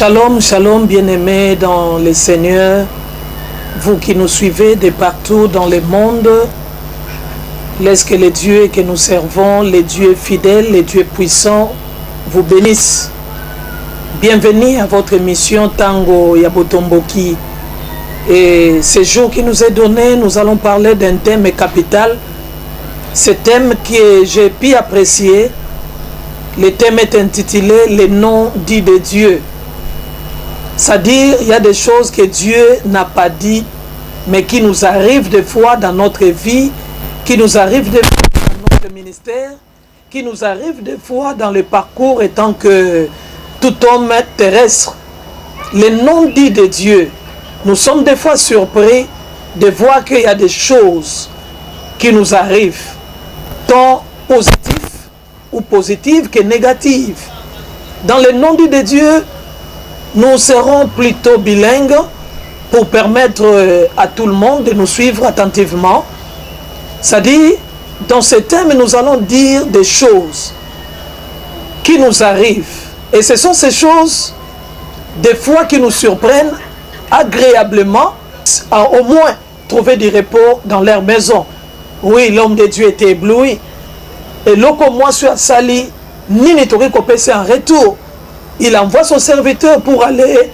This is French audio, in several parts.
Shalom, shalom, bien-aimés dans le Seigneur, vous qui nous suivez de partout dans le monde, laisse que les dieux que nous servons, les dieux fidèles, les dieux puissants, vous bénissent. Bienvenue à votre émission Tango Yabotomboki. Et ce jour qui nous est donné, nous allons parler d'un thème capital. Ce thème que j'ai pu apprécier, le thème est intitulé « Les noms dits de Dieu ». C'est-à-dire, il y a des choses que Dieu n'a pas dit, mais qui nous arrivent des fois dans notre vie, qui nous arrivent des fois dans notre ministère, qui nous arrivent des fois dans le parcours étant que tout homme terrestre. Les noms dits de Dieu, nous sommes des fois surpris de voir qu'il y a des choses qui nous arrivent, tant positives ou positives que négatives. Dans les noms dits de Dieu, nous serons plutôt bilingues pour permettre à tout le monde de nous suivre attentivement. C'est-à-dire, dans ce thème, nous allons dire des choses qui nous arrivent. Et ce sont ces choses, des fois, qui nous surprennent agréablement, à au moins trouver du repos dans leur maison. Oui, l'homme de Dieu était ébloui. Et lorsque moi suis à Sali, ni ne t'aurait coupé en retour. Il envoie son serviteur pour aller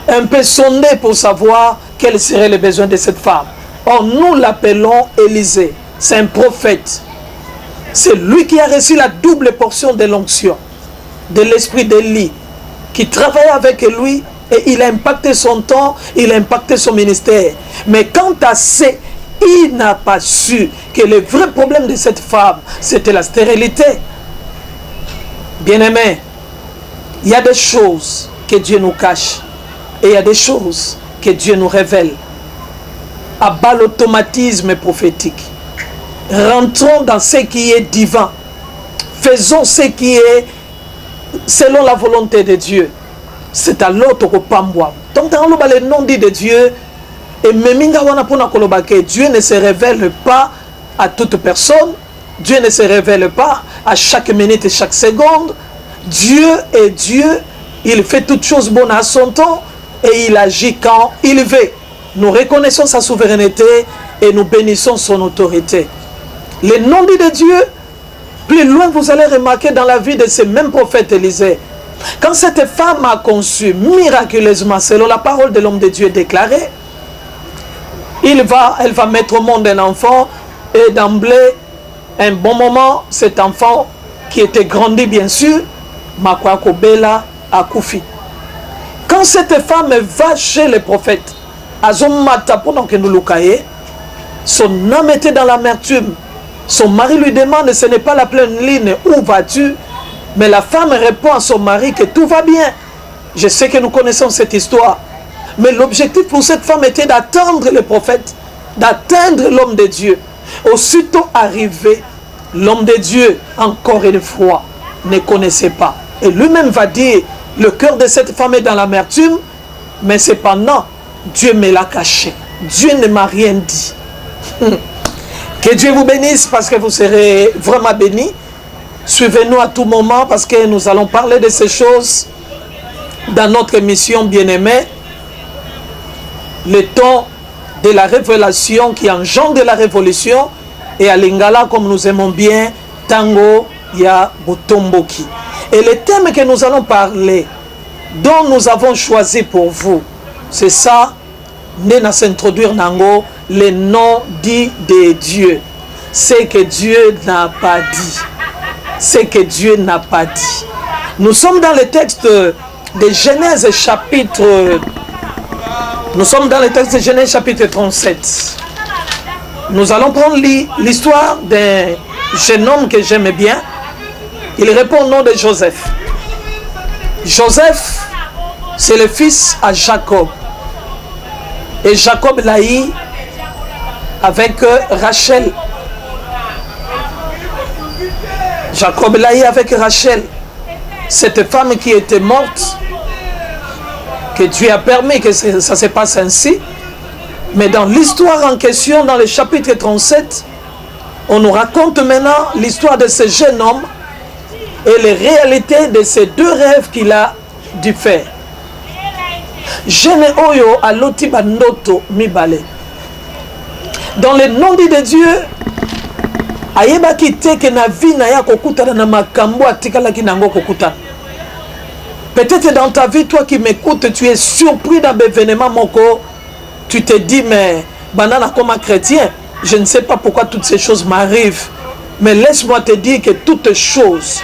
un peu sonder pour savoir quels seraient les besoins de cette femme. Or, nous l'appelons Élisée. C'est un prophète. C'est lui qui a reçu la double portion de l'onction, de l'esprit d'Élie, qui travaille avec lui et il a impacté son temps, il a impacté son ministère. Mais quant à ces, il n'a pas su que le vrai problème de cette femme, c'était la stérilité. Bien-aimés, il y a des choses que Dieu nous cache et il y a des choses que Dieu nous révèle. À bas l'automatisme prophétique. Rentrons dans ce qui est divin. Faisons ce qui est selon la volonté de Dieu. C'est à l'autre que Pamboa. Donc dans le nom dit de Dieu, et Dieu ne se révèle pas à toute personne. Dieu ne se révèle pas à chaque minute et chaque seconde. Dieu est Dieu, il fait toutes choses bonnes à son temps et il agit quand il veut. Nous reconnaissons sa souveraineté et nous bénissons son autorité. Les noms dits de Dieu, plus loin vous allez remarquer dans la vie de ce même prophète Élisée. Quand cette femme a conçu miraculeusement, selon la parole de l'homme de Dieu déclarée, elle va mettre au monde un enfant et d'emblée, un bon moment, cet enfant qui était grandi bien sûr, Makwako Bela Akoufi. Quand cette femme va chez le prophète, Azomata pendant que nous l'oukaye, son âme était dans l'amertume. Son mari lui demande, ce n'est pas la pleine ligne, où vas-tu? Mais la femme répond à son mari que tout va bien. Je sais que nous connaissons cette histoire. Mais l'objectif pour cette femme était d'attendre le prophète, d'atteindre l'homme de Dieu. Aussitôt arrivé, l'homme de Dieu, encore une fois, ne connaissait pas. Et lui-même va dire, le cœur de cette femme est dans l'amertume, mais cependant, Dieu me l'a caché. Dieu ne m'a rien dit. Que Dieu vous bénisse parce que vous serez vraiment bénis. Suivez-nous à tout moment parce que nous allons parler de ces choses dans notre émission bien-aimée. Le temps de la révélation qui engendre la révolution et à Lingala, comme nous aimons bien, Tango Ya Botomboki. Et le thème que nous allons parler, dont nous avons choisi pour vous, c'est ça, Nena s'introduire Nango, les noms dits de Dieu. C'est que Dieu n'a pas dit. C'est que Dieu n'a pas dit. Nous sommes dans le texte de Genèse chapitre... Nous sommes dans le texte de Genèse chapitre 37. Nous allons prendre l'histoire d'un jeune homme que j'aime bien. Il répond au nom de Joseph. Joseph, c'est le fils à Jacob. Et Jacob l'a eu avec Rachel. Jacob l'a eu avec Rachel. Cette femme qui était morte, que Dieu a permis que ça se passe ainsi. Mais dans l'histoire en question, dans le chapitre 37, on nous raconte maintenant l'histoire de ce jeune homme et les réalités de ces deux rêves qu'il a dû faire. Jeune oyo aloti bandoto mibale. Dans le nom de Dieu, ayeba kite ke na vie na ya kokutana na makambo atikala ki nango kokutana. Peut-être dans ta vie, toi qui m'écoutes, tu es surpris d'un événement moko. Tu te dis, mais banana comme un chrétien, je ne sais pas pourquoi toutes ces choses m'arrivent. Mais laisse-moi te dire que toutes choses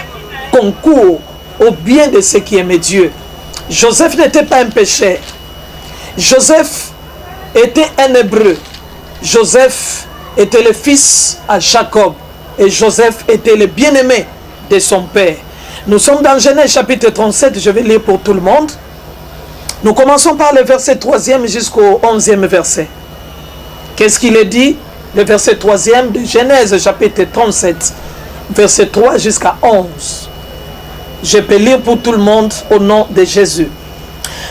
concourent au bien de ceux qui aiment Dieu. Joseph n'était pas un pécheur. Joseph était un hébreu. Joseph était le fils à Jacob. Et Joseph était le bien-aimé de son père. Nous sommes dans Genèse chapitre 37, je vais lire pour tout le monde. Nous commençons par le verset 3e jusqu'au 11e verset. Qu'est-ce qu'il est dit? Le verset 3e de Genèse chapitre 37, verset 3 jusqu'à 11. Je peux lire pour tout le monde au nom de Jésus.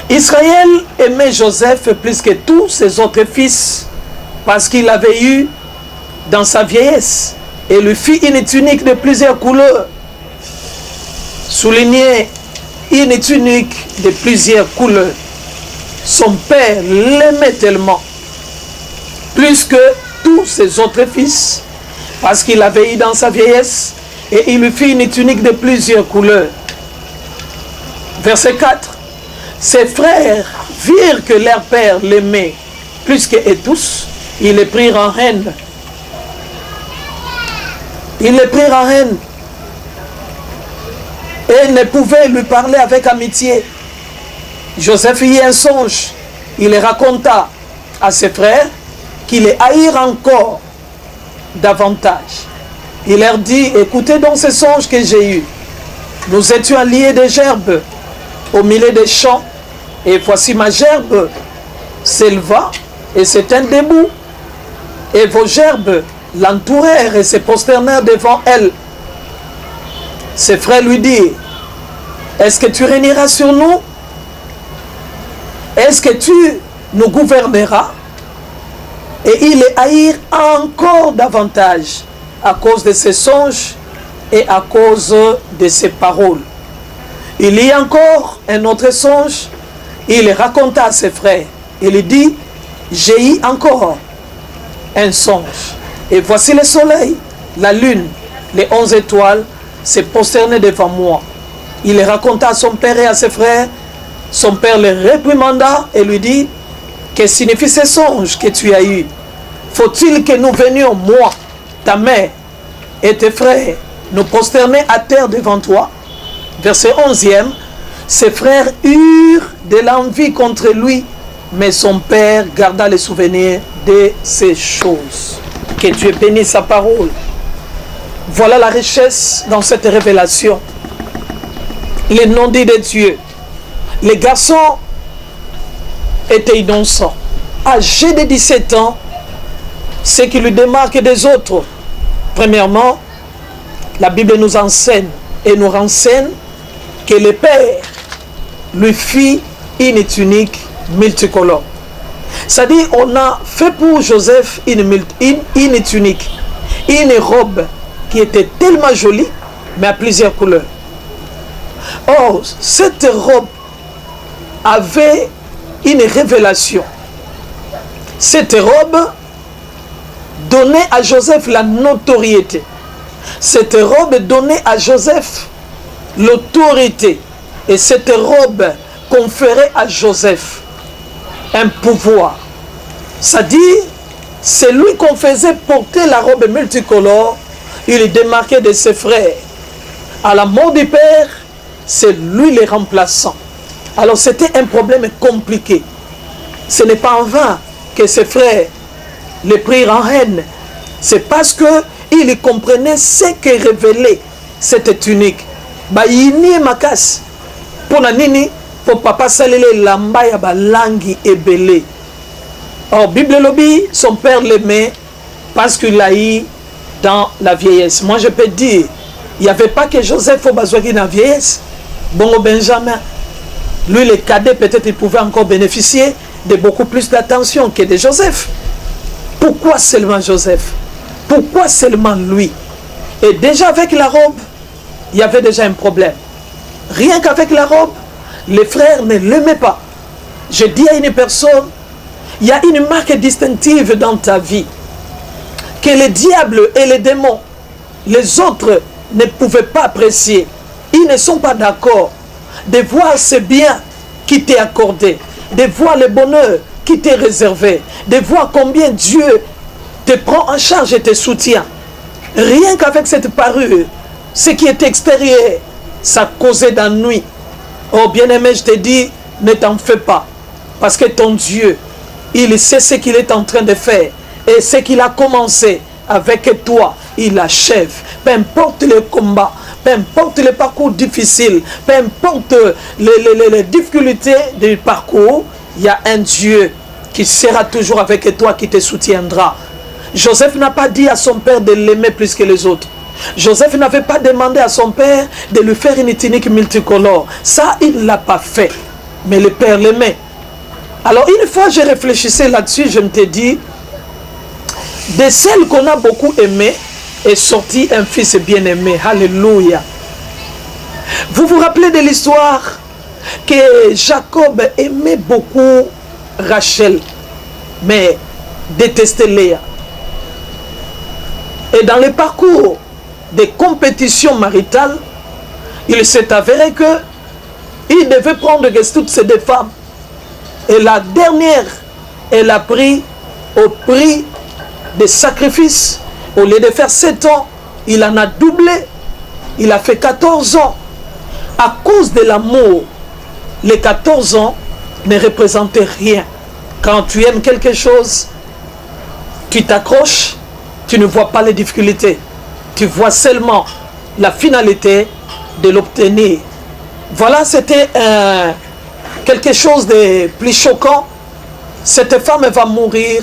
Israël aimait Joseph plus que tous ses autres fils parce qu'il avait eu dans sa vieillesse et lui fit une tunique de plusieurs couleurs. Souligné une tunique de plusieurs couleurs. Son père l'aimait tellement, plus que tous ses autres fils, parce qu'il avait eu dans sa vieillesse, et il lui fit une tunique de plusieurs couleurs. Verset 4. Ses frères virent que leur père l'aimait plus qu'eux tous, ils le prirent en haine. Ils le prirent en haine. Et ne pouvait lui parler avec amitié. Joseph eut un songe. Il le raconta à ses frères qu'il les haïrent encore davantage. Il leur dit, écoutez donc ce songe que j'ai eu. Nous étions alliés de gerbes au milieu des champs. Et voici ma gerbe s'éleva et s'éteint debout. Et vos gerbes l'entourèrent et se prosternèrent devant elle. Ses frères lui dirent, est-ce que tu régneras sur nous? Est-ce que tu nous gouverneras? Et ils les haïrent encore davantage à cause de ses songes et à cause de ses paroles. Il y a encore un autre songe. Il raconta à ses frères. Il dit, j'ai eu encore un songe. Et voici le soleil, la lune, les 11 étoiles se prosternaient devant moi. Il le raconta à son père et à ses frères. Son père le réprimanda et lui dit, que signifie ce songe que tu as eu? Faut-il que nous venions, moi, ta mère et tes frères, nous prosterner à terre devant toi? Verset 11e. Ses frères eurent de l'envie contre lui, mais son père garda les souvenirs de ces choses. Que Dieu bénisse sa parole. Voilà la richesse dans cette révélation. Les non-dits de Dieu. Les garçons étaient innocents. Âgés de 17 ans, ce qui lui démarque des autres. Premièrement, la Bible nous enseigne et nous renseigne que le Père lui fit une tunique multicolore. C'est-à-dire, on a fait pour Joseph une tunique, une robe qui était tellement jolie, mais à plusieurs couleurs. Or, cette robe avait une révélation. Cette robe donnait à Joseph la notoriété. Cette robe donnait à Joseph l'autorité. Et cette robe conférait à Joseph un pouvoir. C'est-à-dire, c'est lui qu'on faisait porter la robe multicolore. Il démarquait de ses frères. À la mort du père, c'est lui le remplaçant. Alors c'était un problème compliqué. Ce n'est pas en vain que ses frères le prirent en haine. C'est parce qu'ils comprenaient ce que révélait cette tunique. Bayini makas. Pour nini, pour papa salele lamba ya balangi ebele. Or, Bible lobby, son père l'aimait parce qu'il l'a eu dans la vieillesse. Moi, je peux dire, il n'y avait pas que Joseph au Bazouagi dans la vieillesse. Bongo Benjamin, lui, le cadet, peut-être il pouvait encore bénéficier de beaucoup plus d'attention que de Joseph. Pourquoi seulement Joseph? Pourquoi seulement lui? Et déjà avec la robe, il y avait déjà un problème. Rien qu'avec la robe, les frères ne l'aimaient pas. Je dis à une personne, il y a une marque distinctive dans ta vie que le diable et les démons, les autres ne pouvaient pas apprécier. Ils ne sont pas d'accord de voir ce bien qui t'est accordé, de voir le bonheur qui t'est réservé, de voir combien Dieu te prend en charge et te soutient. Rien qu'avec cette parure, ce qui est extérieur, ça causait d'ennui. Oh bien-aimé, je te dis, ne t'en fais pas. Parce que ton Dieu, il sait ce qu'il est en train de faire. Et ce qu'il a commencé avec toi, il achève. Peu importe le combat, peu importe le parcours difficile, peu importe les difficultés du parcours, il y a un Dieu qui sera toujours avec toi, qui te soutiendra. Joseph n'a pas dit à son père de l'aimer plus que les autres. Joseph n'avait pas demandé à son père de lui faire une tunique multicolore. Ça, il ne l'a pas fait. Mais le père l'aimait. Alors, une fois, je réfléchissais là-dessus, je me suis dit, de celle qu'on a beaucoup aimée, est sorti un fils bien-aimé. Alléluia. Vous vous rappelez de l'histoire que Jacob aimait beaucoup Rachel, mais détestait Léa. Et dans le parcours des compétitions maritales, il s'est avéré que il devait prendre toutes ces deux femmes. Et la dernière, elle a pris au prix des sacrifices. Au lieu de faire 7 ans, il en a doublé. Il a fait 14 ans. À cause de l'amour, les 14 ans ne représentaient rien. Quand tu aimes quelque chose, tu t'accroches, tu ne vois pas les difficultés. Tu vois seulement la finalité de l'obtenir. Voilà, c'était quelque chose de plus choquant. Cette femme va mourir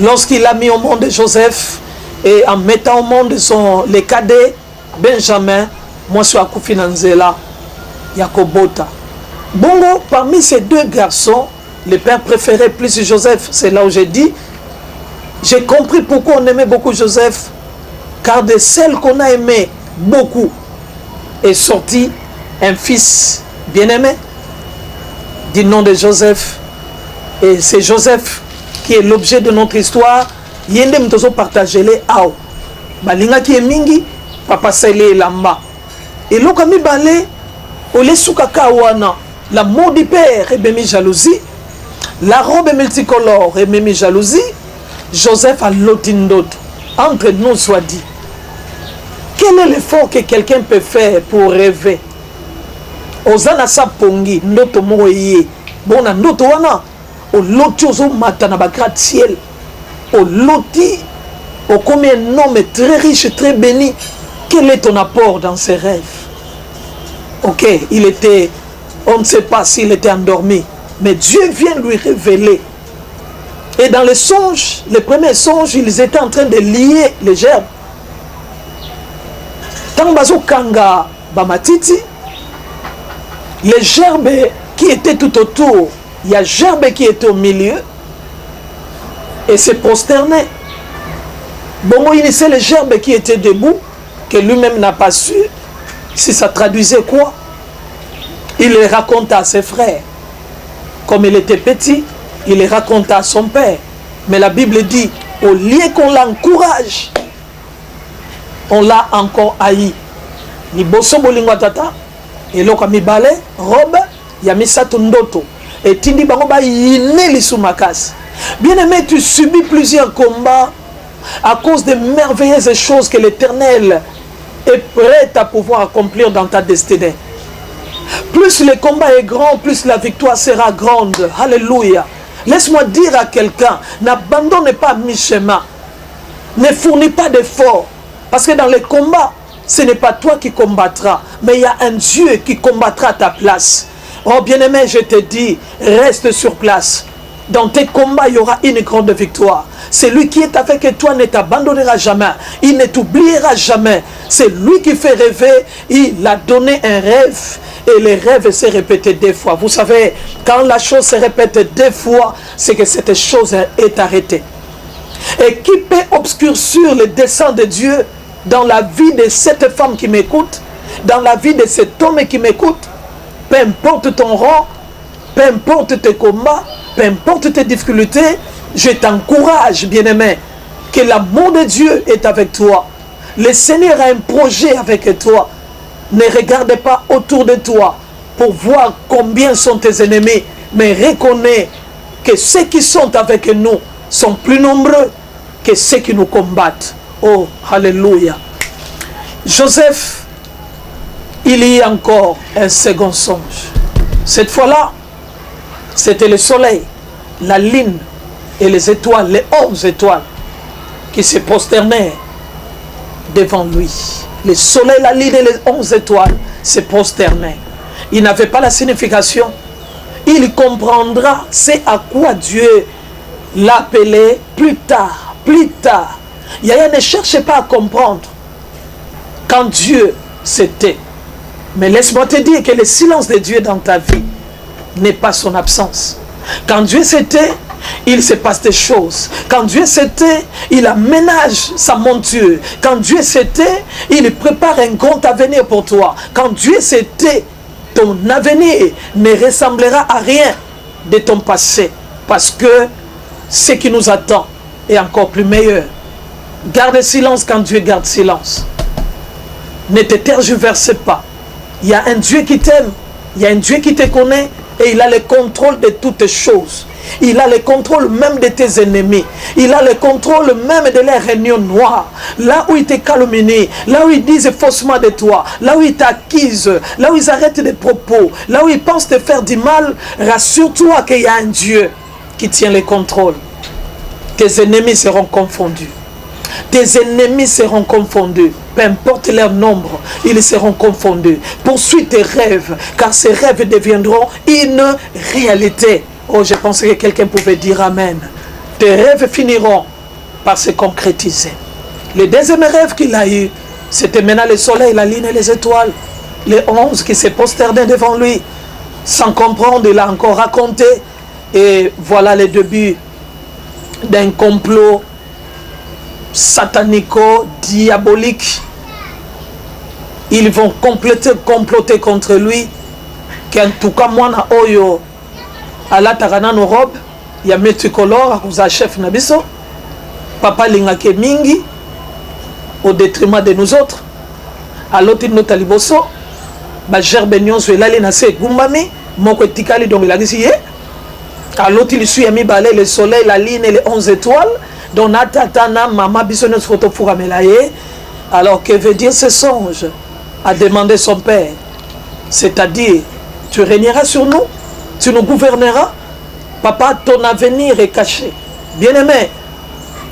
lorsqu'il a mis au monde Joseph et en mettant au monde les cadets, Benjamin, moi je suis à Koufinanzela, Yakobota. Bongo, parmi ces deux garçons, le père préférait plus Joseph. C'est là où j'ai dit, j'ai compris pourquoi on aimait beaucoup Joseph. Car de celle qu'on a aimé beaucoup est sorti un fils bien-aimé du nom de Joseph. Et c'est Joseph qui est l'objet de notre histoire. Yende mtozo partager les ao. Balinga qui est mingi, papa sele lamba. Et l'okami balé, ole soukaka wana. L'amour du père est bémi jalousie. La robe multicolore est bémi jalousie. Joseph a l'otindot. Entre nous soit dit. Quel est l'effort que quelqu'un peut faire pour rêver? Ozana sa pongi, ndoto moye. Bona ndoto wana. O loti ozo mata na gratte-ciel. O loti, o comme un homme très riche, très béni. Quel est ton apport dans ces rêves? Ok, il était, on ne sait pas s'il était endormi, mais Dieu vient lui révéler. Et dans les songes, les premiers songes, ils étaient en train de lier les gerbes. Tanbazo Kanga Bamatiti, les gerbes qui étaient tout autour, il y a gerbe qui était au milieu et s'est prosterné. Bon, il sait les gerbes qui étaient debout, que lui-même n'a pas su si ça traduisait quoi. Il les raconta à ses frères. Comme il était petit, il les raconta à son père. Mais la Bible dit, au lieu qu'on l'encourage, on l'a encore haï. Ni bosso bolingwa tata, et l'oka mi balé, robe, yami sato ndoto. Et tindi bango ba yine li soumakas. Bien aimé, tu subis plusieurs combats à cause des merveilleuses choses que l'Éternel est prêt à pouvoir accomplir dans ta destinée. Plus le combat est grand, plus la victoire sera grande. Alléluia. Laisse-moi dire à quelqu'un, n'abandonne pas mi-chemin. Ne fournis pas d'efforts. Parce que dans les combats, ce n'est pas toi qui combattras, mais il y a un Dieu qui combattra à ta place. Oh bien-aimé, je te dis, reste sur place. Dans tes combats, il y aura une grande victoire. Celui qui est avec toi ne t'abandonnera jamais. Il ne t'oubliera jamais. C'est lui qui fait rêver. Il a donné un rêve. Et les rêves se répètent 2 fois. Vous savez, quand la chose se répète 2 fois, c'est que cette chose est arrêtée. Et qui peut obscurcir le dessein de Dieu dans la vie de cette femme qui m'écoute, dans la vie de cet homme qui m'écoute? Peu importe ton rang, Peu importe tes combats, peu importe tes difficultés, je t'encourage, bien-aimé, que l'amour de Dieu est avec toi. Le Seigneur a un projet avec toi. Ne regarde pas autour de toi pour voir combien sont tes ennemis, mais reconnais que ceux qui sont avec nous sont plus nombreux que ceux qui nous combattent. Oh, alléluia. Joseph, il y a encore un second songe. Cette fois-là, c'était le soleil, la lune et les étoiles, les 11 étoiles qui se prosternaient devant lui. Le soleil, la lune et les 11 étoiles se prosternaient. Il n'avait pas la signification. Il comprendra c'est à quoi Dieu l'a appelé plus tard. Plus tard. Yaya ne cherchait pas à comprendre quand Dieu s'était. Mais laisse-moi te dire que le silence de Dieu dans ta vie n'est pas son absence. Quand Dieu s'était, il se passe des choses. Quand Dieu s'était, il aménage sa monture. Quand Dieu s'était, il prépare un grand avenir pour toi. Quand Dieu s'était, ton avenir ne ressemblera à rien de ton passé. Parce que ce qui nous attend est encore plus meilleur. Garde silence quand Dieu garde silence. Ne te tergiverse pas. Il y a un Dieu qui t'aime, il y a un Dieu qui te connaît et il a le contrôle de toutes choses. Il a le contrôle même de tes ennemis. Il a le contrôle même de leurs réunions noires. Là où ils te calomnient, là où ils disent faussement de toi, là où ils t'accusent, là où ils arrêtent des propos, là où ils pensent te faire du mal, rassure-toi qu'il y a un Dieu qui tient le contrôle. Tes ennemis seront confondus. Tes ennemis seront confondus. Peu importe leur nombre, ils seront confondus. Poursuis tes rêves, car ces rêves deviendront une réalité. Oh, je pense que quelqu'un pouvait dire Amen. Tes rêves finiront par se concrétiser. Le deuxième rêve qu'il a eu, c'était maintenant le soleil, la lune et les étoiles. Les 11 qui se prosternaient devant lui. Sans comprendre, il a encore raconté. Et voilà le début d'un complot satanico-diabolique. Ils vont comploter contre lui. Qu'en tout cas, moi, na oyo, à la taranano robe, il y a multicolore, à cause chef nabiso. Papa lingake mingi, au détriment de nous autres. À l'autre, il nous taliboso. Ba gerbe nyonso elali na se gumbami. Moko etikali donc il a dit à l'autre, il suit ami balé le soleil, la lune et les 11 étoiles. Donc, natatana, maman, bisonneuse photo pour amelaye. Alors, que veut dire ce songe? A demandé son père. C'est-à-dire, tu régneras sur nous, tu nous gouverneras. Papa, ton avenir est caché. Bien-aimé,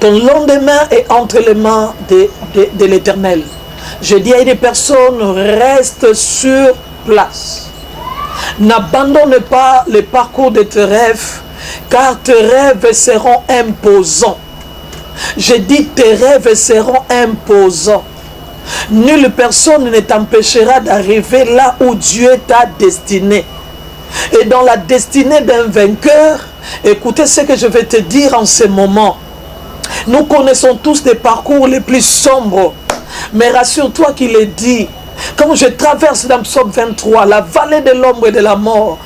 ton lendemain est entre les mains de l'Éternel. Je dis à des personnes, reste sur place. N'abandonne pas le parcours de tes rêves, car tes rêves seront imposants. Je dis, tes rêves seront imposants. Nulle personne ne t'empêchera d'arriver là où Dieu t'a destiné. Et dans la destinée d'un vainqueur, écoutez ce que je vais te dire en ce moment. Nous connaissons tous des parcours les plus sombres. Mais rassure-toi qu'il est dit, quand je traverse dans Psaume 23, la vallée de l'ombre et de la mort,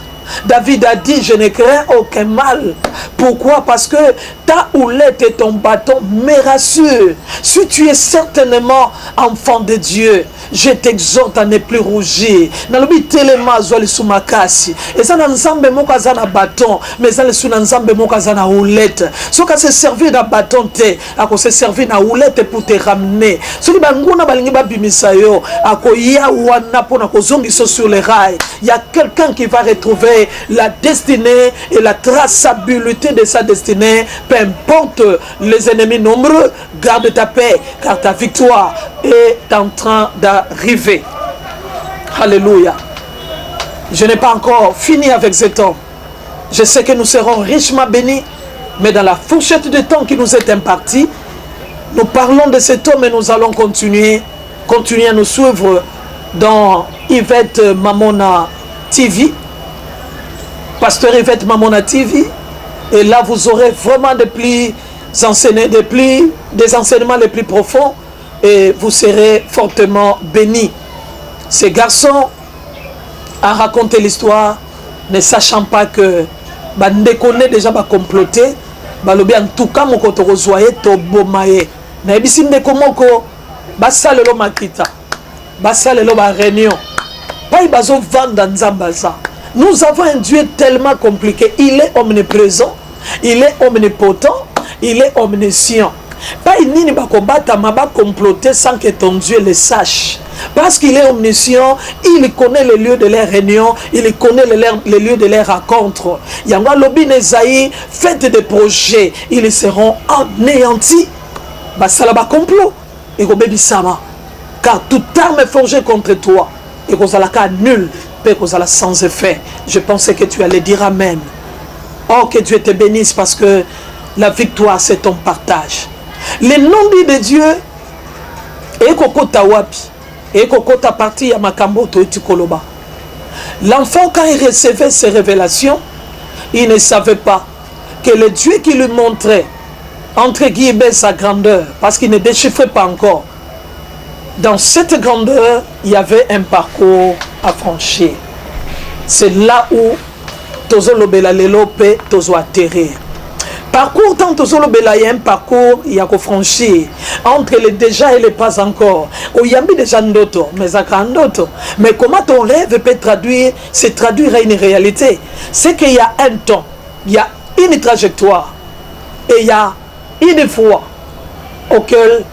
David a dit, je ne crains aucun mal. Pourquoi? Parce que ta houlette et ton bâton me rassurent. Si tu es certainement enfant de Dieu, je t'exhorte à ne plus rougir. Nalobi telema zwali sumakasi. Et ça n'a nzambe moka zana bâton, mais ça le suna nzambe moka zana houlette. So ka se servir d'un bâton te, ako se servir na houlette pour te ramener. So ki banguna balingi ba bimisa yo, ako ya wana pona ko zongiso sur les rails. Il y a quelqu'un qui va retrouver la destinée et la traçabilité de sa destinée. Peu importe les ennemis nombreux, garde ta paix, car ta victoire est en train d'arriver. Alléluia. Je n'ai pas encore fini avec cet homme. Je sais que nous serons richement bénis, mais dans la fourchette de temps qui nous est impartie, nous parlons de cet homme et nous allons continuer à nous suivre dans Yvette Mamona TV, Pasteur Yvette Mamona TV, et là vous aurez vraiment des enseignements les plus profonds et vous serez fortement bénis. Ce garçon a raconté l'histoire ne sachant pas que bandekone déjà comploté, balobi en tout cas moko tokozoye to bomaye. Na ebisi ndeko moko basalelo makita, basalelo ba réunion. Pas bazo vendre nzambaza. Nous avons un Dieu tellement compliqué. Il est omniprésent, il est omnipotent, il est omniscient. Pas une ba combattre maba comploter sans que ton Dieu le sache. Parce qu'il est omniscient, il connaît les lieux de leurs réunions, il connaît les lieux de leurs rencontres. Yanga lobi nezaï, faites des projets, ils seront anéantis. Basalaba complot et sama. Car toute arme est forgée contre toi et kozalaka nul, peut kozala sans effet. Je pensais que tu allais dire amen. Oh, que Dieu te bénisse parce que la victoire c'est ton partage. Le nom dit de Dieu et kokota wapi et kokota parti ya makambo to etikoloba. L'enfant quand il recevait ces révélations, il ne savait pas que le Dieu qui lui montrait entre guillemets sa grandeur, parce qu'il ne déchiffrait pas encore. Dans cette grandeur, il y avait un parcours à franchir. C'est là où Tozo Lobela Lelope, Tozo atterrir. Parcours tant Tozo Lobela, il y a un parcours, il y a qu'à franchir entre les déjà et les pas encore. Au Yambi déjà ndoto, mais à grandoto. Mais comment ton rêve peut se traduire à une réalité? C'est qu'il y a un temps, il y a une trajectoire et il y a une voie auquel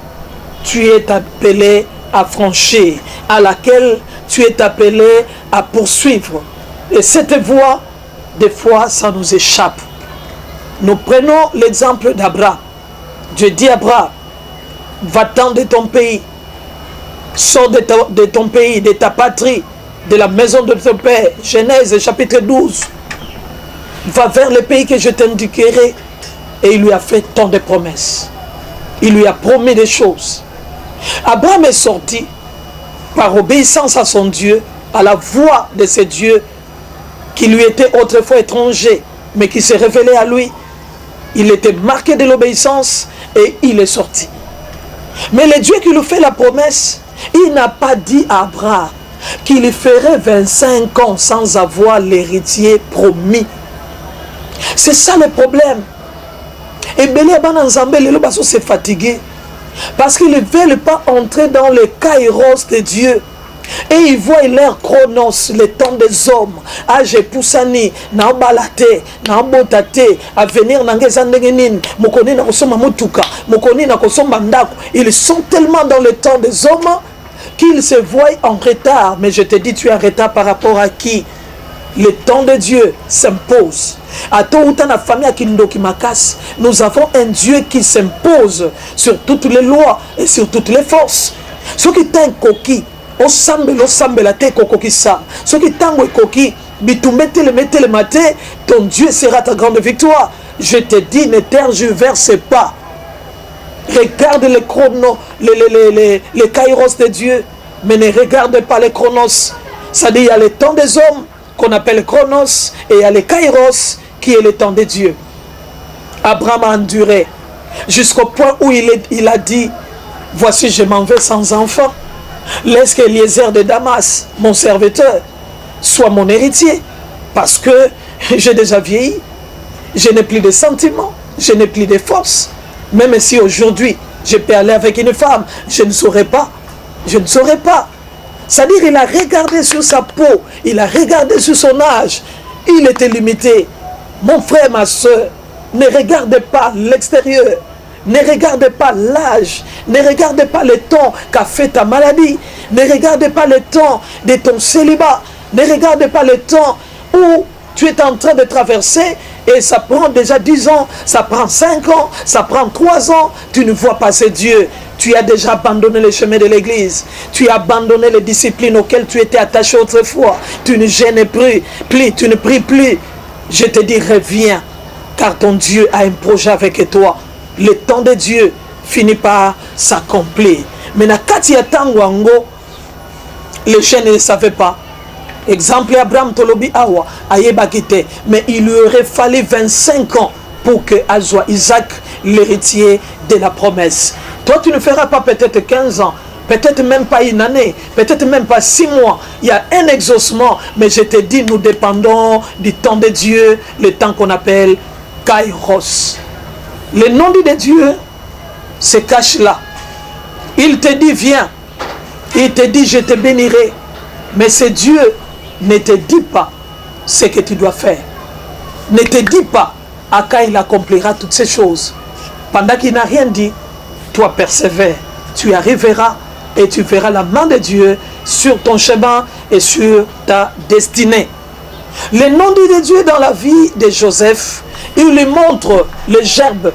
tu es appelé à franchir, à laquelle tu es appelé à poursuivre. Et cette voie, des fois, ça nous échappe. Nous prenons l'exemple d'Abraham. Dieu dit à Abraham, va-t'en de ton pays, sors de ton pays, de ta patrie, de la maison de ton père. Genèse chapitre 12. Va vers le pays que je t'indiquerai. Et il lui a fait tant de promesses. Il lui a promis des choses. Abraham est sorti par obéissance à son Dieu, à la voix de ce Dieu qui lui était autrefois étranger, mais qui s'est révélé à lui. Il était marqué de l'obéissance et il est sorti. Mais le Dieu qui lui fait la promesse, il n'a pas dit à Abraham qu'il ferait 25 ans sans avoir l'héritier promis. C'est ça le problème. Et Béli Abananzambe, les Lobasso s'est fatigué parce qu'ils ne veulent pas entrer dans le kairos de Dieu. Et ils voient leur chronos, le temps des hommes. Age poussani, na balate, na botate, à venir n'angezandengenin, mokoni na kosoma mutuka, mokoni na kosoma ndako. Ils sont tellement dans le temps des hommes qu'ils se voient en retard. Mais je te dis, tu es en retard par rapport à qui? Le temps de Dieu s'impose. À Touta na famille Kindoki Makas, nous avons un Dieu qui s'impose sur toutes les lois et sur toutes les forces. Ce qui est un coquille, au sambe la tête coquille ça. Ce qui est un coquille, bitumete le matin, ton Dieu sera ta grande victoire. Je te dis, ne tergiverse pas. Regarde les chronos, les kairos de Dieu, mais ne regarde pas les chronos. C'est-à-dire, il y a le temps des hommes qu'on appelle chronos et il y a les kairos qui est le temps de Dieu. Abraham a enduré jusqu'au point où il a dit, voici je m'en vais sans enfant. Laisse qu'Eliezer de Damas, mon serviteur, soit mon héritier. Parce que j'ai déjà vieilli, je n'ai plus de sentiments, je n'ai plus de force. Même si aujourd'hui je peux aller avec une femme, je ne saurais pas. Je ne saurais pas. C'est-à-dire il a regardé sur sa peau, il a regardé sur son âge. Il était limité. Mon frère, ma soeur, ne regardez pas l'extérieur. Ne regardez pas l'âge. Ne regardez pas le temps qu'a fait ta maladie. Ne regardez pas le temps de ton célibat. Ne regardez pas le temps où tu es en train de traverser et ça prend déjà 10 ans, ça prend 5 ans, ça prend 3 ans. Tu ne vois pas ce Dieu. Tu as déjà abandonné le chemin de l'église. Tu as abandonné les disciplines auxquelles tu étais attaché autrefois. Tu ne gênes plus, tu ne pries plus. Je te dis, reviens, car ton Dieu a un projet avec toi. Le temps de Dieu finit par s'accomplir. Mais na kati ya tango ango, les jeunes ne savaient pas. Exemple, Abraham Tolobi Awa, Ayebakite. Mais il lui aurait fallu 25 ans pour que soit Isaac l'héritier de la promesse. Toi, tu ne feras pas peut-être 15 ans, peut-être même pas une année, peut-être même pas 6 mois, il y a un exaucement, mais je te dis, nous dépendons du temps de Dieu, le temps qu'on appelle Kairos. Le nom de Dieu se cache là. Il te dit, viens. Il te dit, je te bénirai. Mais ce Dieu ne te dit pas ce que tu dois faire. Ne te dit pas à quand il accomplira toutes ces choses. Pendant qu'il n'a rien dit, toi persévère. Tu arriveras et tu verras la main de Dieu sur ton chemin et sur ta destinée. Le nom de Dieu dans la vie de Joseph, il lui montre le gerbe.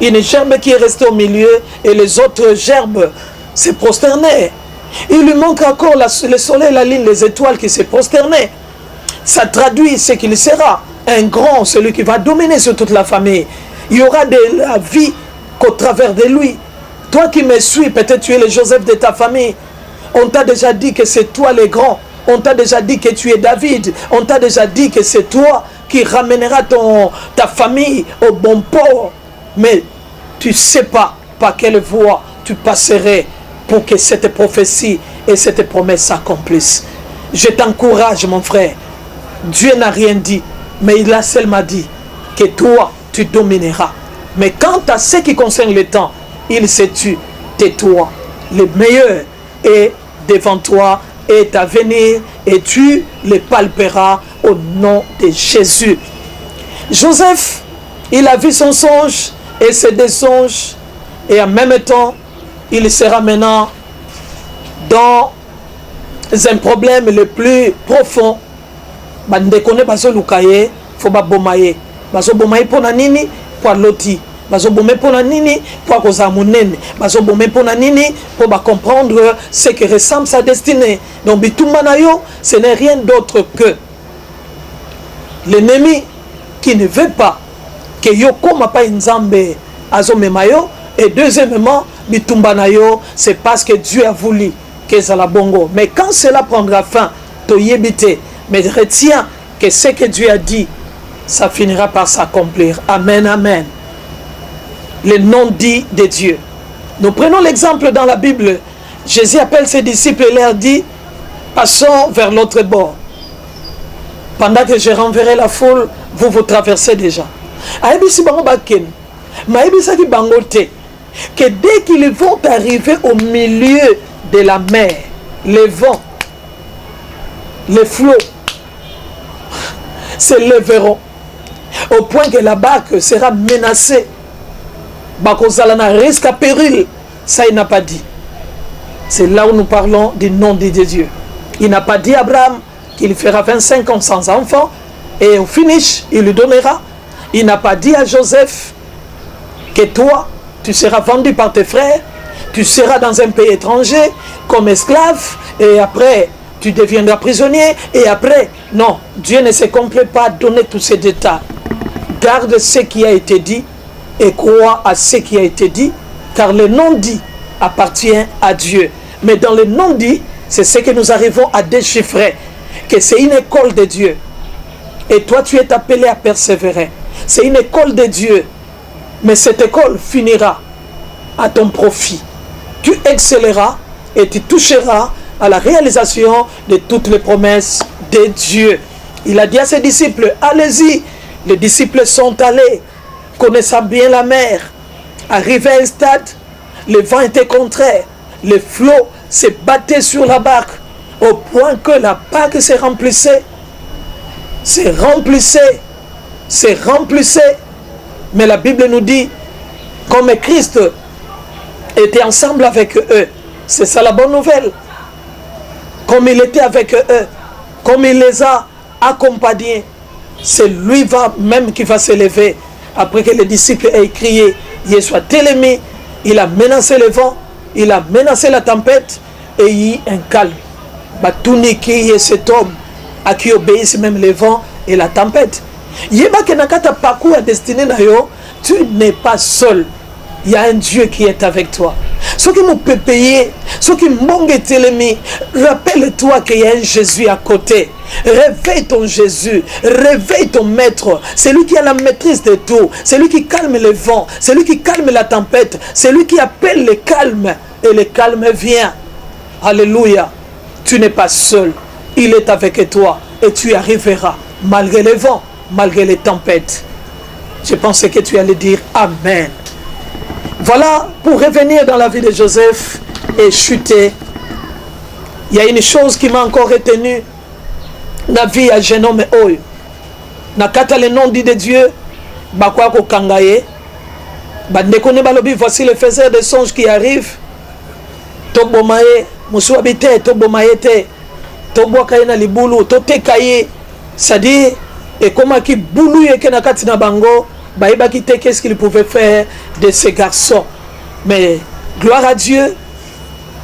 Une gerbe qui est restée au milieu et les autres gerbes se prosternaient. Il lui montre encore le soleil, la lune, les étoiles qui se prosternaient. Ça traduit ce qu'il sera. Un grand, celui qui va dominer sur toute la famille. Il y aura de la vie qu'au travers de lui. Toi qui me suis, peut-être tu es le Joseph de ta famille. On t'a déjà dit que c'est toi le grand. On t'a déjà dit que tu es David. On t'a déjà dit que c'est toi qui ramènera ta famille au bon port. Mais tu ne sais pas par quelle voie tu passerais pour que cette prophétie et cette promesse s'accomplissent. Je t'encourage, mon frère. Dieu n'a rien dit, mais il a seulement dit que toi, tu domineras. Mais quant à ce qui concerne le temps, il se tue. Tais-toi. Le meilleur est devant toi, est à venir, et tu le palperas au nom de Jésus. Joseph, il a vu son songe et ses deux songes, et en même temps, il sera maintenant dans un problème le plus profond. Bandekone baso lukaye, faut ba bomaye. Baso bomaye pona nini, pour loti. Baso bomaye pona nini, pour koza munene. Baso bomaye pona nini, pour ba comprendre ce que ressemble sa destinée. Donc bitumanayo, ce n'est rien d'autre que l'ennemi qui ne veut pas que yoko mapa inzambe azomemayo. Et deuxièmement, bitumbanayo, c'est parce que Dieu a voulu que ça la bongo. Mais quand cela prendra fin, to yebite. Mais retiens que ce que Dieu a dit, ça finira par s'accomplir. Amen, amen. Le nom dit de Dieu. Nous prenons l'exemple dans la Bible. Jésus appelle ses disciples et leur dit, passons vers l'autre bord. Pendant que je renverrai la foule, vous traversez déjà. Que dès qu'ils vont arriver au milieu de la mer, les vents, les flots se lèveront au point que la barque sera menacée. Bakozalana risque à péril. Ça, il n'a pas dit. C'est là où nous parlons du nom de Dieu. Il n'a pas dit à Abraham qu'il fera 25 ans sans enfant et au finish, il lui donnera. Il n'a pas dit à Joseph que toi, tu seras vendu par tes frères, tu seras dans un pays étranger comme esclave et après, tu deviendras prisonnier et après, non, Dieu ne se complaît pas à donner tous ces détails. Garde ce qui a été dit et crois à ce qui a été dit, car le non-dit appartient à Dieu. Mais dans le non-dit, c'est ce que nous arrivons à déchiffrer, que c'est une école de Dieu. Et toi, tu es appelé à persévérer. C'est une école de Dieu. Mais cette école finira à ton profit. Tu excelleras et tu toucheras à la réalisation de toutes les promesses de Dieu. Il a dit à ses disciples, allez-y. Les disciples sont allés, connaissant bien la mer. Arrivés à un stade, le vent était contraire. Les flots se battaient sur la barque, au point que la barque se remplissait. Mais la Bible nous dit, comme Christ était ensemble avec eux, c'est ça la bonne nouvelle. Comme il était avec eux, comme il les a accompagnés, c'est lui même qui va se lever. Après que les disciples aient crié, il soit télémé, il a menacé le vent, il a menacé la tempête, et il y a un calme. Batuniki est cet homme à qui obéissent même le vent et la tempête. Yeba kenakata parcours à destinée nayo, tu n'es pas seul. Il y a un Dieu qui est avec toi. Ce qui me peut payer, ce qui m'ongue télémi, rappelle-toi qu'il y a un Jésus à côté. Réveille ton Jésus, réveille ton maître. C'est lui qui a la maîtrise de tout. C'est lui qui calme le vent, c'est lui qui calme la tempête, c'est lui qui appelle le calme et le calme vient. Alléluia. Tu n'es pas seul. Il est avec toi et tu y arriveras malgré les vents, malgré les tempêtes. Je pensais que tu allais dire Amen. Voilà, pour revenir dans la vie de Joseph et chuter, il y a une chose qui m'a encore retenu. La vie à jeune homme oyo. Nakata le nom dit de Dieu, bakwa ko kangaye. Bandekone balobi, voici le faiseur de songes qui arrive. Tobomaye, musu habite, tobomaye te. Toboakaye na libulu, totekaye. C'est-à-dire, et comment qui boulou yeke nakati na bango, baïba qui te qu'est-ce qu'il pouvait faire de ces garçons. Mais gloire à Dieu,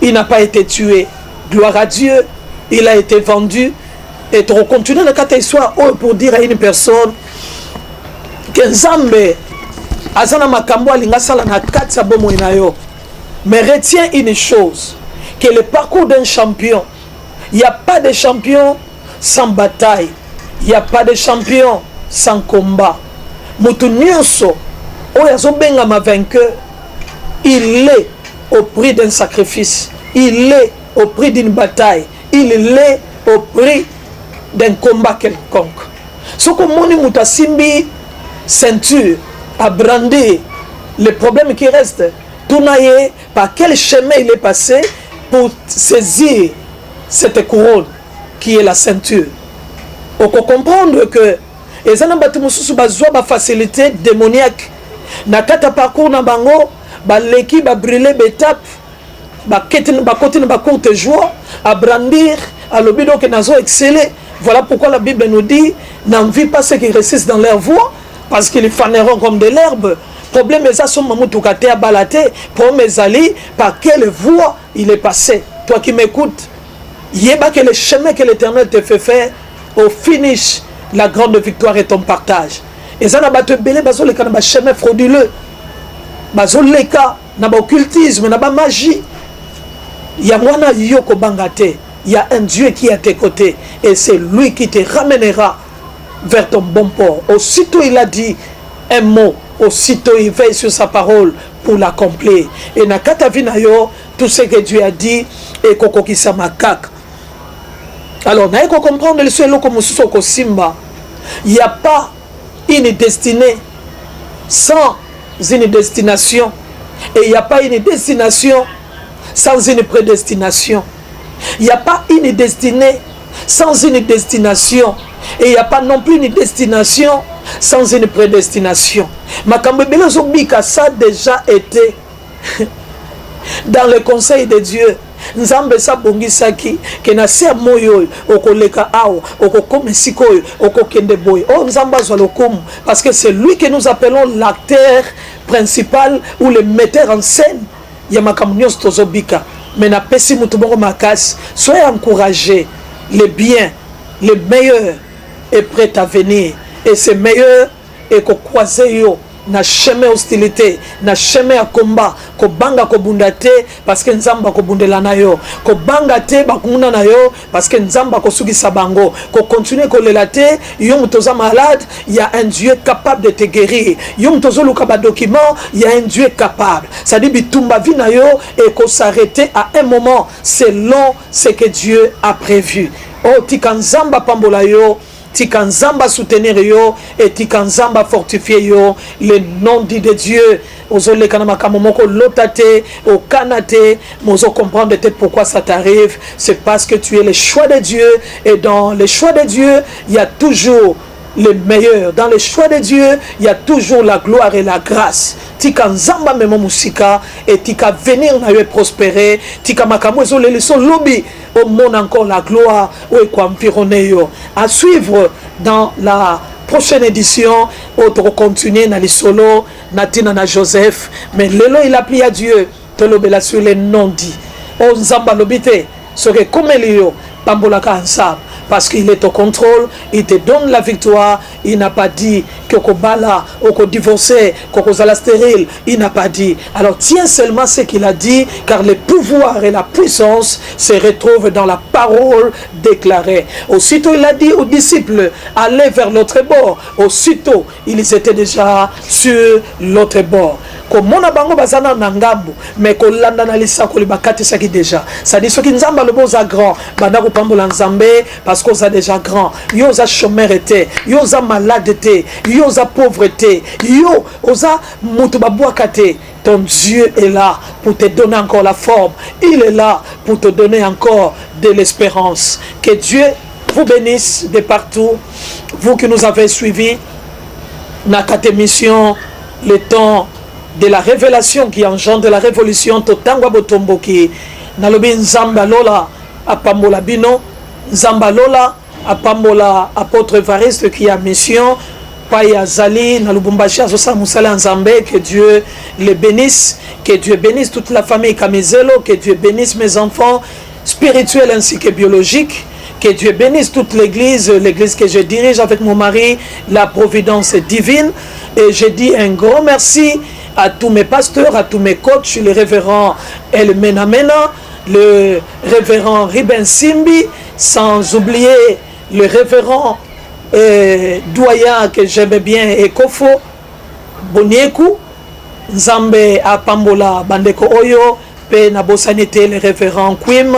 il n'a pas été tué. Gloire à Dieu, il a été vendu. Et tu continues le cas histoire pour dire à une personne que Nzambe azana makambo alinga sala na katsa bomo inayo. Mais retiens une chose, que le parcours d'un champion, il n'y a pas de champion sans bataille, il n'y a pas de champion sans combat. Mutu nyonso oyazo benga ma vainqueur, il est au prix d'un sacrifice, il est au prix d'une bataille, il est au prix d'un combat quelconque. Ce que moni mutasimbi ceinture à brandir, le problème qui reste, tournaye par quel chemin il est passé pour saisir cette couronne qui est la ceinture. On peut comprendre que les gens ont facilité démoniaque. Na kata parcours na bango, l'équipe a brûlé l'étape, ba courte joie, à brandir, à l'obédo que nazo exceller. Voilà pourquoi la Bible nous dit, n'envie pas ceux qui résistent dans leur voie, parce qu'ils faneront comme de l'herbe. Problème est ça, son maman tout caté à balater, pour mes alliés, par quelle voie il est passé. Toi qui m'écoutes, il y a que le chemin que l'Éternel te fait faire, au finish, la grande victoire est ton partage. Et ça n'a pas te belé, bazo le canaba chemin frauduleux, bazo le cas, n'a pas occultisme, n'a pas magie. Il y a mwana yoko bangate. Il y a un Dieu qui est à tes côtés et c'est lui qui te ramènera vers ton bon port. Aussitôt il a dit un mot, aussitôt il veille sur sa parole pour l'accomplir. Et nakata vinayo, tout ce que Dieu a dit et kokokisa makak. Alors, naïko comprendre le seul comme soko simba. Il n'y a pas une destinée sans une destination. Et il n'y a pas une destination sans une prédestination. Il n'y a pas une destinée sans une destination. Et il n'y a pas non plus une destination sans une prédestination. Makambo Belozobika, ça a déjà été dans le conseil de Dieu. Nzambe sa bongisaki ke na se moyo okoleka awo okokome sikoyo okokende boy. Oh Nzamba zolokum parce que c'est lui que nous appelons l'acteur principal ou le metteur en scène. Ya makambo stozobika. Mais na pesi mutubongo makas, soyez encouragés. Le bien, le meilleur est prêt à venir. Et ce meilleur est qu'on croise yo na chemin hostilité, na chemin à combat, ko banga ko bundate parce que nzamba ko bundela na yo, ko banga te bakuna na yo parce que nzamba ko sugi sabango, ko continuer ko lelate, yo mutoza malade, il y a un Dieu capable de te guérir. Yo mutozo luka ba document, il y a un Dieu capable. Ça dit bitumba vi na yo et ko s'arrêter à un moment selon ce que Dieu a prévu. Oh tikanzamba pambola yo, tikanzamba soutenir yo et tikanzamba fortifier yo. Le nom dit de Dieu ozole kanama kamomoko lotate au kanate mozo comprendre peut-être pourquoi ça t'arrive. C'est parce que tu es le choix de Dieu et dans le choix de Dieu il y a toujours le meilleur. Dans le choix de Dieu il y a toujours la gloire et la grâce. Tika nzamba memo musika et tika venir na yo prospérer, tika makambo ezole leso lobi au monde encore la gloire ou quoi environner yo. À suivre dans la prochaine édition, autre continuer dans les solos Natina na Joseph, mais lelo il a pris à Dieu te lobela sur les non dits. O nzamba lobite serait comme Elio pambolaka ensemble. Parce qu'il est au contrôle, il te donne la victoire. Il n'a pas dit que Kobala ou que divorcé, que Kozala stérile. Il n'a pas dit. Alors tiens seulement ce qu'il a dit, car le pouvoir et la puissance se retrouvent dans la parole déclarée. Aussitôt il a dit aux disciples, allez vers l'autre bord. Aussitôt ils étaient déjà sur l'autre bord. komona bango bazana na ngambu mais kolanda na lisakoli bakatisaki déjà ça dit soki nzamba le boza grand banda kopambola nzambe parce que oza déjà grand yo oza chômeur te yo oza malade te yo oza pauvre te yo oza mutu babwaka te. Ton Dieu est là pour te donner encore la forme. Il est là pour te donner encore de l'espérance. Que Dieu vous bénisse de partout. Vous qui nous avez suivis dans cette émission, le temps de la révélation qui engendre la révolution. Totangwa botomboki. Nalobi Nzamba Lola apambola bino. Nzamba Lola apambola apôtre Evariste qui a mission. Paya Zali, na Lubumbashi, Azosa Moussala Nzambe, que Dieu les bénisse, que Dieu bénisse toute la famille Kamizelo, que Dieu bénisse mes enfants spirituels ainsi que biologiques, que Dieu bénisse toute l'église que je dirige avec mon mari, la providence divine. Et je dis un grand merci à tous mes pasteurs, à tous mes coachs, le révérend El Menamena, le révérend Riben Simbi, sans oublier le révérend doyen que j'aimais bien et Kofo Bonieku Nzambe a Pambola Bandeko Oyo Pe Nabosanité le révérend Kwim,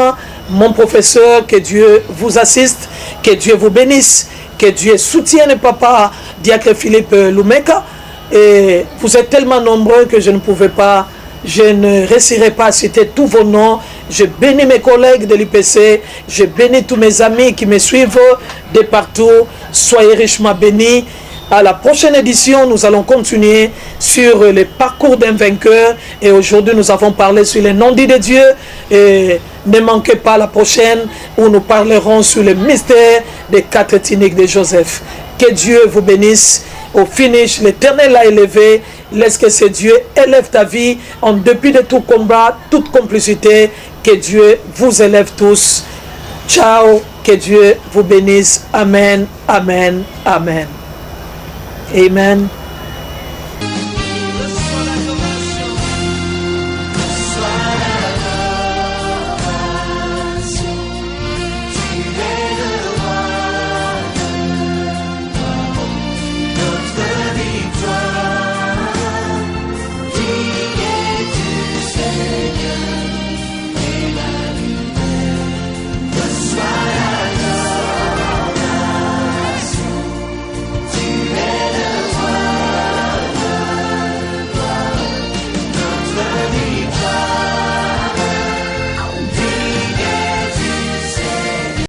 mon professeur, que Dieu vous assiste, que Dieu vous bénisse, que Dieu soutienne papa Diacre Philippe Lumeka. Et vous êtes tellement nombreux que je ne réussirai pas à citer tous vos noms. Je bénis mes collègues de l'IPC, je bénis tous mes amis qui me suivent de partout. Soyez richement bénis. À la prochaine édition, nous allons continuer sur le parcours d'un vainqueur. Et aujourd'hui, nous avons parlé sur les non-dits de Dieu. Et ne manquez pas la prochaine où nous parlerons sur le mystère des 4 tuniques de Joseph. Que Dieu vous bénisse. Au finish, l'Éternel l'a élevé. Laisse que ce Dieu élève ta vie en dépit de tout combat, toute complicité. Que Dieu vous élève tous. Ciao. Que Dieu vous bénisse. Amen. Amen. Amen. Amen.